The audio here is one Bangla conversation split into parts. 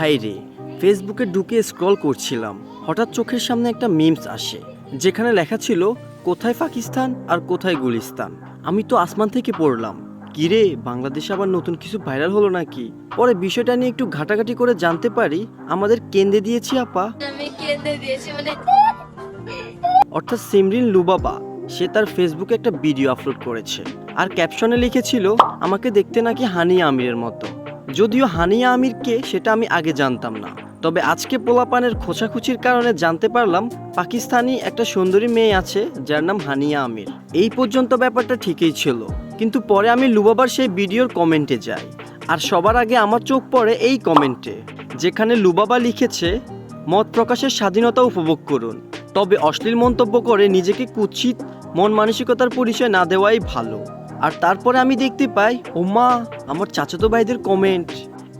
ভাইরে, ফেসবুকে ঢুকে স্ক্রল করছিলাম, হঠাৎ চোখের সামনে একটা মিমস আসে যেখানে লেখা ছিল কোথায় পাকিস্তান আর কোথায় গুলিস্তান। আমি তো আসমান থেকে পড়লাম, কিরে বাংলাদেশে আবার নতুন কিছু ভাইরাল হলো নাকি। পরে বিষয়টা নিয়ে একটু ঘাটাঘাটি করে জানতে পারি আমাদের কেন্দ্রে দিয়েছি আপা, আমি কেঁদে দিয়েছি মানে অর্থাৎ সিমরিন লুবাবা, সে তার ফেসবুকে একটা ভিডিও আপলোড করেছে আর ক্যাপশনে লিখেছিল আমাকে দেখতে নাকি হানিয়া আমিরের মতো। যদিও হানিয়া আমির কে সেটা আমি আগে জানতাম না, তবে আজকে পোলাপানের খোঁচাখুচির কারণে জানতে পারলাম পাকিস্তানি একটা সুন্দরী মেয়ে আছে যার নাম হানিয়া আমির। এই পর্যন্ত ব্যাপারটা ঠিকই ছিল, কিন্তু পরে আমি লুবাবার সেই ভিডিওর কমেন্টে যাই আর সবার আগে আমার চোখ পড়ে এই কমেন্টে, যেখানে লুবাবা লিখেছে মত প্রকাশের স্বাধীনতা উপভোগ করুন, তবে অশ্লীল মন্তব্য করে নিজেকে কুৎসিত মন মানসিকতার পরিচয় না দেওয়াই ভালো। আর তারপরে আমি দেখতে পাই ওমা আমার চাচাতো ভাইদের কমেন্ট।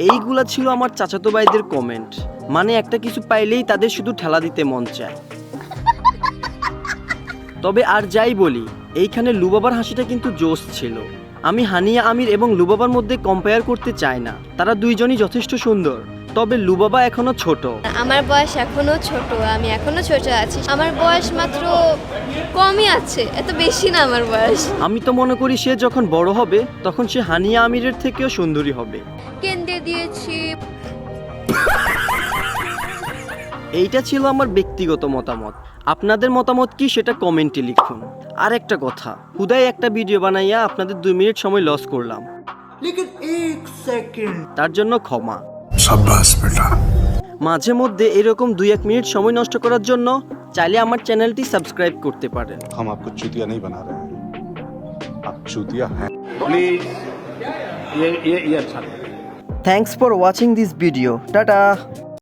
এইগুলা ছিল আমার চাচাতো ভাইদের কমেন্ট, মানে একটা কিছু পাইলেই তাদের শুধু ঠেলা দিতে মন চায়। তবে আর যাই বলি, এইখানে লুবাবার হাসিটা কিন্তু জোশ ছিল। আমি হানিয়া আমির এবং লুবাবার মধ্যে কম্পেয়ার করতে চাই না, তারা দুইজনই যথেষ্ট সুন্দর, তবে লুবাবা এখনো ছোট। আমার বয়স এখনো ছোট, আমি এখনো ছোট আছি। আমার বয়স মাত্র কমই আছে, এত বেশি না আমার বয়স। আমি তো মনে করি সে যখন বড় হবে তখন সে হানিয়া আমিরের থেকেও সুন্দরী হবে। কেঁদে দিয়েছি। এইটা ছিল আমার ব্যক্তিগত মতামত, আপনাদের মতামত কি সেটা কমেন্টে লিখুন। আর একটা কথা, হুদাই একটা ভিডিও বানাইয়া আপনাদের 2 মিনিট সময় লস করলাম, তার জন্য ক্ষমা। शाबाश बेटा। মাঝে মধ্যে এরকম 2-1 মিনিট সময় নষ্ট করার জন্য চাইলে আমার চ্যানেলটি সাবস্ক্রাইব করতে পারেন। हम आपको चूतिया नहीं बना रहे हैं, आप चूतिया हैं। प्लीज ये अच्छा नहीं। Thanks for watching this video, tata.